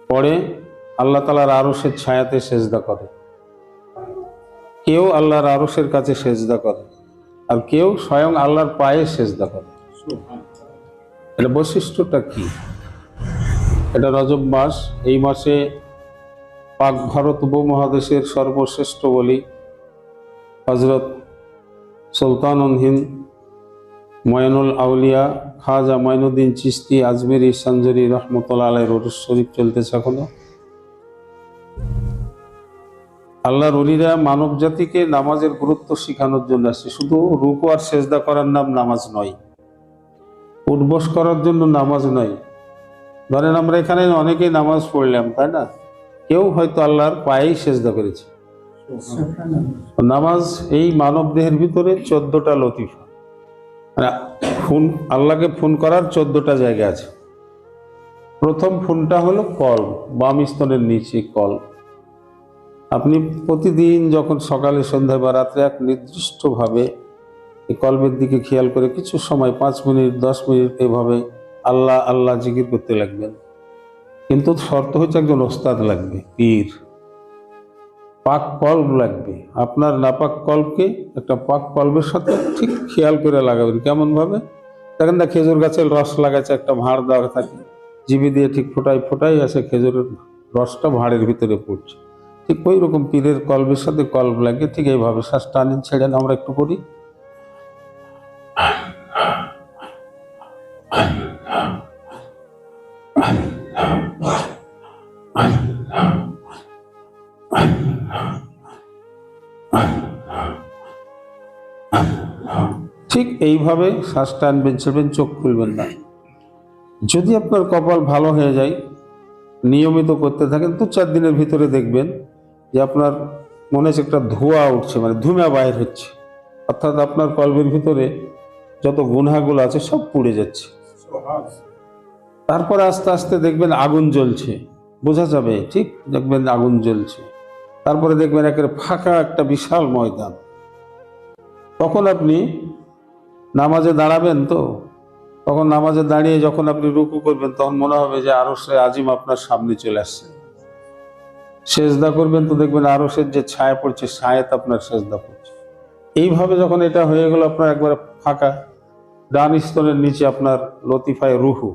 পরে আল্লাহ তাআলার আরশের ছায়াতে সেজদা করে, কেউ আল্লাহর আরশের কাছে সেজদা করে, আর কেউ স্বয়ং আল্লাহর পায়ে সেজদা করে। এটা বৈশিষ্ট্যটা কি? এটা রজব মাস। এই মাসে পাক ভারত উপমহাদেশের সর্বশ্রেষ্ঠ ওলি হযরত সুলতানুল হিন্দ ময়নুল আউলিয়া খাজা মঈনুদ্দিন চিশতি আজমেরি সঞ্জরি রহমতুল্লাহ আলাইহির উরুস শরীফ চলতেছে এখনো। আল্লাহর ওলিরা মানব জাতিকে নামাজের গুরুত্ব শেখানোর জন্য আসছে। শুধু রুকু আর সেজদা করার নাম নামাজ নয়, উঠবস করার জন্য নামাজ নয়। ধরেন আমরা এখানে অনেকেই নামাজ পড়লাম, তাই না? কেউ হয়তো আল্লাহর পায়েই সেজদা করেছে। নামাজ এই মানব দেহের ভিতরে 14টা লতিফা, ফোন আল্লাহকে ফোন করার 14টা জায়গা আছে। প্রথম ফোনটা হলো কলব, বাম স্তনের নিচে কলব। আপনি প্রতিদিন যখন সকালে সন্ধ্যায় বা রাত্রে এক নির্দিষ্টভাবে এই কলবের দিকে খেয়াল করে কিছু সময় 5 মিনিট 10 মিনিট এভাবে আল্লাহ আল্লাহ জিকির করতে লাগবেন। কিন্তু শর্ত হচ্ছে একজন ওস্তাদ লাগবে, পীর। পাক কলব লাগবে। আপনার নাপাক কলবকে একটা পাক কলবের সাথে ঠিক খেয়াল করে লাগাবেন। কেমন ভাবে? দেখেন না, খেজুর গাছের রস লাগাচ্ছে, একটা ভাঁড় দেওয়া থাকে, জিভি দিয়ে ঠিক ফোটাই ফোটাই আসে, খেজুরের রসটা ভাঁড়ের ভিতরে পড়ছে। ঠিক ওই রকম পীরের কলবের সাথে কলব লাগে। ঠিক এইভাবে শ্বাস টানেন, ছেড়েন। আমরা একটু করি। ঠিক এইভাবে শ্বাস টানবেন, ছেড়বেন, চোখ খুলবেন না। যদি আপনার কপাল ভালো হয়ে যায়, নিয়মিত করতে থাকেন, 2-4 দিনের ভিতরে দেখবেন যে আপনার মনে হচ্ছে একটা ধোঁয়া উঠছে, মানে ধুমা বাইর হচ্ছে। অর্থাৎ আপনার কলবের ভিতরে যত গুনাহগুলো আছে সব পুড়ে যাচ্ছে। তারপরে আস্তে আস্তে দেখবেন আগুন জ্বলছে, বোঝা যাবে, ঠিক দেখবেন আগুন জ্বলছে। তারপরে দেখবেন একেবারে ফাঁকা একটা বিশাল ময়দান। তখন আপনি নামাজে দাঁড়াবেন, তো তখন নামাজে দাঁড়িয়ে যখন আপনি রুকু করবেন, তখন মনে হবে যে আরশে আজিম আপনার সামনে চলে আসছে। সেজদা করবেন তো দেখবেন আরশের যে ছায়া পড়ছে, ছায়াতে আপনার সেজদা পড়ছে। এইভাবে যখন এটা হয়ে গেল, আপনার একবার ফাঁকা, ডান স্তনের নিচে আপনার লতিফায় রুহু,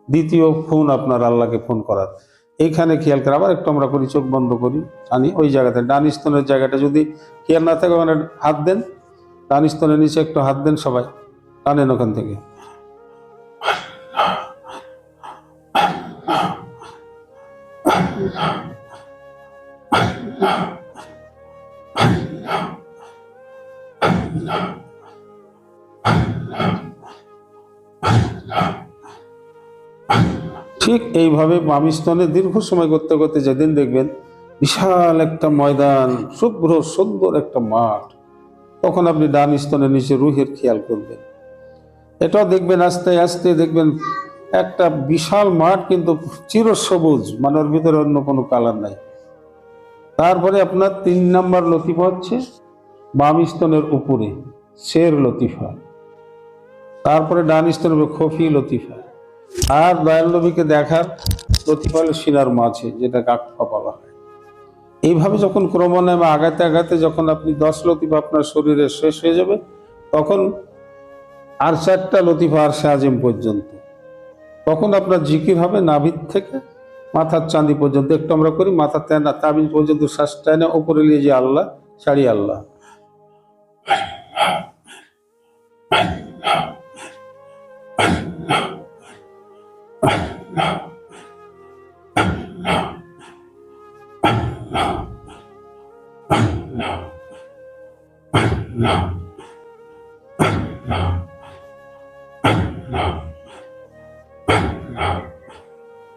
দ্বিতীয় ফোন আপনার আল্লাহকে ফোন করার। এইখানে খেয়াল করে আবার একটু আমরা করি, চোখ বন্ধ করি, আনি ওই জায়গাতে ডান স্তনের জায়গাটা যদি খেয়াল না থাকে, ওখানে হাত দেন, ডান স্তনের নিচে একটু হাত দেন, সবাই টানেন ওখান থেকে। ঠিক এইভাবে বাম স্তনে দীর্ঘ সময় করতে করতে যেদিন দেখবেন বিশাল একটা ময়দান, শুভ্র সুন্দর একটা মাঠ, তখন আপনি ডান স্তনের নিচে রুহের খেয়াল করবেন। এটাও দেখবেন আস্তে আস্তে দেখবেন একটা বিশাল মাঠ, কিন্তু চিরসবুজ, মানে ওর ভিতরে অন্য কোনো কালার নাই। তারপরে আপনার 3 নাম্বার লতিফা হচ্ছে বাম স্তনের উপরে শের লতিফা, তারপরে ডান স্তনের উপরে খফি লতিফা, আর দয়াল নবীকে দেখার লতিফা হলো সিনার মাঝে, যেটা কাকফা বলা হয়। এইভাবে যখন ক্রমান্বয়ে আগাতে আগাতে যখন আপনি 10 লতিফা আপনার শরীরে শেষ হয়ে যাবে, তখন আর 4টা লতিফা আরশে আজিম পর্যন্ত। তখন আপনার জিকির হবে নাভির থেকে মাথার চাঁদি পর্যন্ত। একটু আমরা করি, মাথার তাবিজ পর্যন্ত শ্বাস টানে, ওপরে নিয়ে যে আল্লাহ, ছাড়ি আল্লাহ।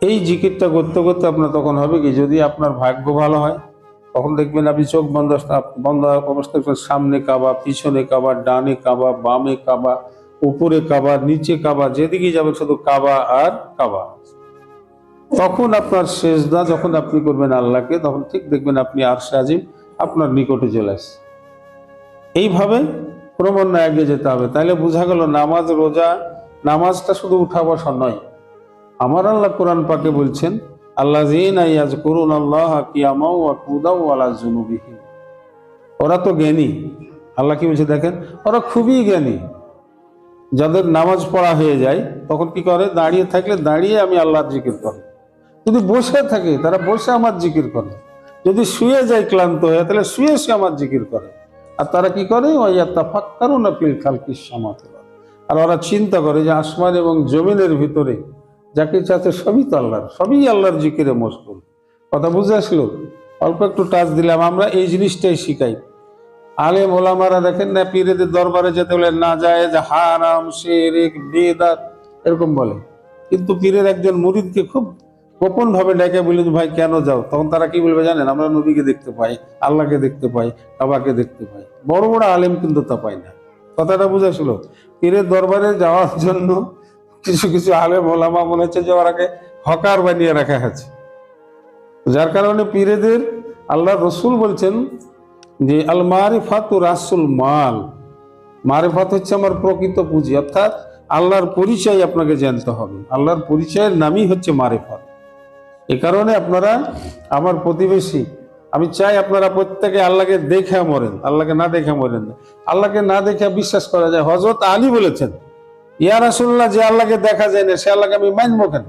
এই জিকিরটা করতে করতে আপনার তখন হবে কি, যদি আপনার ভাগ্য ভালো হয়, তখন দেখবেন আপনি চোখ বন্ধ অবস্থায় সামনে কাবা, পিছনে কাবা, ডানে কাবা, বামে কাবা, উপরে কাবা, নিচে কাবা, যেদিকে যাবেন শুধু কাবা আর কাবা। তখন আপনার সেজদা যখন আপনি করবেন আল্লাহকে, তখন ঠিক দেখবেন আপনি আরশে আজিম আপনার নিকটে চলে আসছে। এইভাবে ক্রমান্বয়ে এগিয়ে যেতে হবে। তাইলে বোঝা গেল নামাজ, রোজা, নামাজটা শুধু উঠা বসা নয়। আমার আল্লাহ কোরআন পাকে বলছেন আল্লাযীনা ইয়াযকুরুনাল্লাহা কিয়ামান ওয়া কুদাও ওয়া আলা জুনুবিহিম। ওরা তো জ্ঞানী। আল্লাহ কি বলছে দেখেন, ওরা খুবই জ্ঞানী। যাদের নামাজ পড়া হয়ে যায় তখন কি করে, দাঁড়িয়ে থাকলে দাঁড়িয়ে আমি আল্লাহর জিকির করে, যদি বসে থাকে তারা বসে আমার জিকির করে, যদি শুয়ে যায় ক্লান্ত হয়ে তাহলে শুয়ে সে আমার জিকির করে। আর তারা কি করে, ওয়ায়াতাফাক্কারুনা ফিল খালকিস সামাওয়াতি ওয়াল আরদ। আর ওরা চিন্তা করে যে আসমান এবং জমিনের ভিতরে যা কিছু আছে সবই তো আল্লাহর, সবই আল্লাহর জিকিরে মশগুল। কথা বুঝে আসলো? অল্প একটু টাচ দিলাম। আমরা এই জিনিসটাই শিখাই। আলেম ওলামারা দেখেন না, পীরেদের দরবারে যেতে বলে না যায়, যে হারাম, শিরক, বিদআত এরকম বলে। কিন্তু পীরের একজন মুরিদকে খুব গোপন ভাবে ডেকে বললেন, ভাই কেন যাও? তখন তারা কি বলবে জানেন, আমরা নবীকে দেখতে পাই, আল্লাহকে দেখতে পাই, কাবাকে দেখতে পাই। বড় বড় আলেম কিন্তু তা পাই না। কথাটা বুঝেছিল? পীরের দরবারে যাওয়ার জন্য কিছু কিছু আলেম ওলামা মনে হচ্ছে যে ওরাকে হকার বানিয়ে রাখা আছে। যার কারণে পীরেদের আল্লাহ রসুল বলছেন যে আল মারিফাতু রাসুল মাল, মারিফাত হচ্ছে আমার প্রকৃত পুঁজি। অর্থাৎ আল্লাহর পরিচয় আপনাকে জানতে হবে। আল্লাহর পরিচয়ের নামই হচ্ছে মারিফাত। এ কারণে আপনারা আমার প্রতিবেশী, আমি চাই আপনারা প্রত্যেকে আল্লাহকে দেখে মরেন, আল্লাহকে না দেখে মরেন না। আল্লাহকে না দেখে বিশ্বাস করা যায়। হযরত আলী বলেছেন, ইয়া রাসূলুল্লাহ, যে আল্লাহকে দেখা যায় না সে আল্লাহকে আমি মানবো কেন?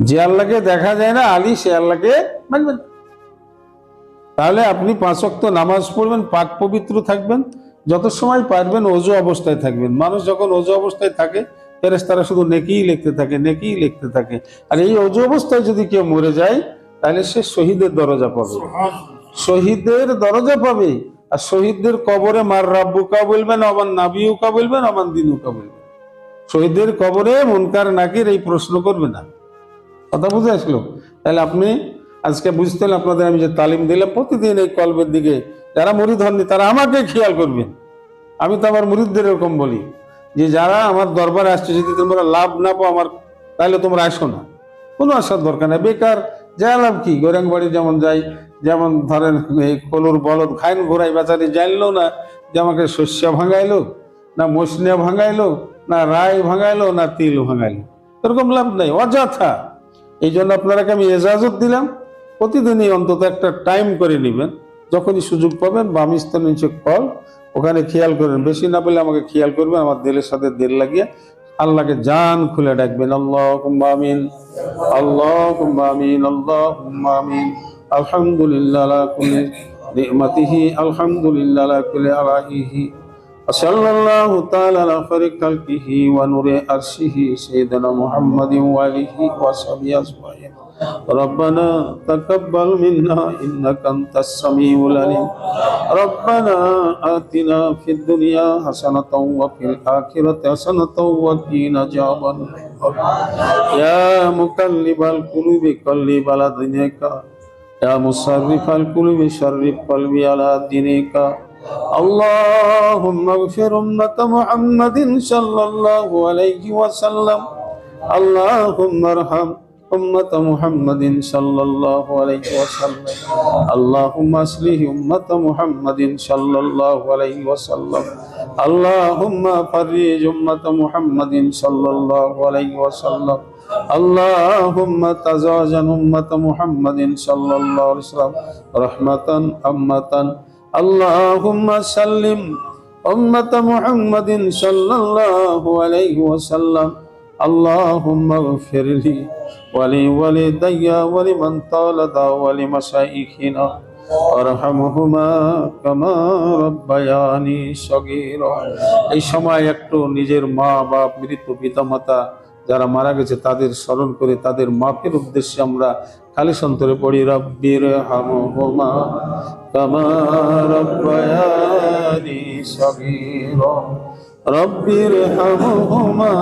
যে আল্লাহকে দেখা যায় না আলী, সে আল্লাহকে মানবেন। তাহলে আপনি 5 ওয়াক্ত নামাজ পড়বেন, পাক পবিত্র থাকবেন, যত সময় পারবেন ওযু অবস্থায় থাকবেন। মানুষ যখন ওযু অবস্থায় থাকে ফেরেশতারা শুধু নেকিই লিখতে থাকে, নেকিই লিখতে থাকে। আর এই ওযু অবস্থায় যদি কেউ মরে যায় তাহলে সে শহীদের দরজা পাবে, শহীদের দরজা পাবে। আর শহীদদের কবরে মার রাব্বুকা বলবেন, আমার নাবিউকা বলবেন, আমার দিনুকা বলবেন। শহীদের কবরে মুনকার নাকির এই প্রশ্ন করবে না। কথা বুঝে আসলো? তাহলে আপনি আজকে বুঝতে হলে আপনাদের আমি যে তালিম দিলাম, প্রতিদিন এই কলবের দিকে যারা মুরিদ হননি তারা আমাকে খেয়াল করবেন। আমি তো আমার মুরিদদের এরকম বলি যে যারা আমার দরবারে আসছে, যদি তোমরা লাভ না পাও আমার, তাহলে তোমরা আসো না। কোনো আসার দরকার নেই, বেকার যা লাভ কি? গোরাং বাড়ি যেমন যাই, যেমন ধরেন এই কলুর বলদ খাইন ঘোরাই, বেচারি জানলো না যে আমাকে শস্য ভাঙাইলো, না মসনিয়া ভাঙাইলো, না রায় ভাঙাইলো, না তিল ভাঙাইলো। এরকম লাভ নাই, অযথা। এই জন্য আপনারাকে আমি এজাজত দিলাম, প্রতিদিনই অন্তত একটা টাইম করে নেবেন। যখনই সুযোগ পাবেন বাম স্তনের নিচে কল, ওখানে খেয়াল করবেন। বেশি না পেলে আমাকে খেয়াল করবেন, আমার দিলের সাথে দিল লাগিয়ে আল্লাহকে জান খুলে ডাকবেন। আল্লাহুম্মা আমিন, আল্লাহুম্মা আমিন, আল্লাহুম্মা আমিন। আলহামদুলিল্লাহ আলা কুল্লি নি'মাতিহি, আলহামদুলিল্লাহ আলা কুল্লি আলাইহি। সাল্লাল্লাহু তাআলা আলা খায়রি খালকিহি ওয়া নূরি আরশিহি সাইয়্যিদিনা মুহাম্মাদিন ওয়া আলিহি ওয়া সাহবিহি আজমাইন। ربنا تقبل منا إنك أنت السميع العليم. ربنا آتنا في الدنيا حسنة وفي الآخرة حسنة وقنا عذاب النار. يا مقلب القلوب قلب على دينك، يا مصرف القلوب صرف قلبي على دينك. اللهم اغفر أمة محمد صلى الله عليه وسلم. اللهم ارحم أمة محمد صلى الله عليه وسلم. اللهم أصلح أمة محمد صلى الله عليه وسلم. اللهم فرج أمة محمد صلى الله عليه وسلم. اللهم تزوج أمة محمد صلى الله عليه وسلم رحمة أمة. اللهم سلم أمة محمد صلى الله عليه وسلم. اللهم اغفر لي ولوالدي ولمن طالد ولمشايخنا وارحمهما كما ربياني صغيرا. এই সময় একটু নিজের মা বাপ, মৃত পিতামাতা যারা মারা গেছে তাদের স্মরণ করে তাদের মাফের উদ্দেশ্যে আমরা খালিস অন্তরে পড়ি, রব্বির হামহুমা কামা রব্বায়ানি সগীরা। রব্বির হামহুমা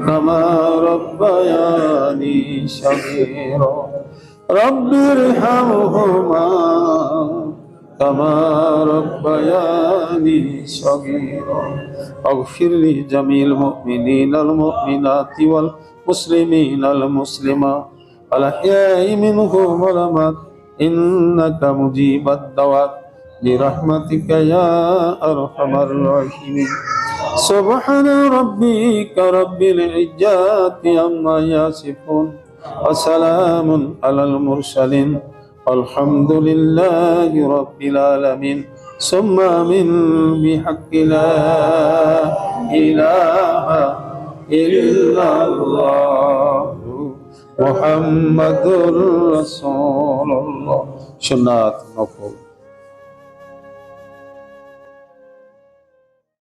কামা রব্বায়ানি সগীরা। রব্বির হামহুমা কামা রব্বায়ানি সগীরা। اغفر لجميع المؤمنين والمؤمنات والمسلمين والمسلمات الأحياء منهم والأموات إنك مجيب الدعوات برحمتك يا أرحم الراحمين. سبحان ربك رب العزة عما يصفون وسلام على المرسلين الحمد لله رب العالمين ثم من بحق لا إله إلا الله محمد رسول الله سنة نقول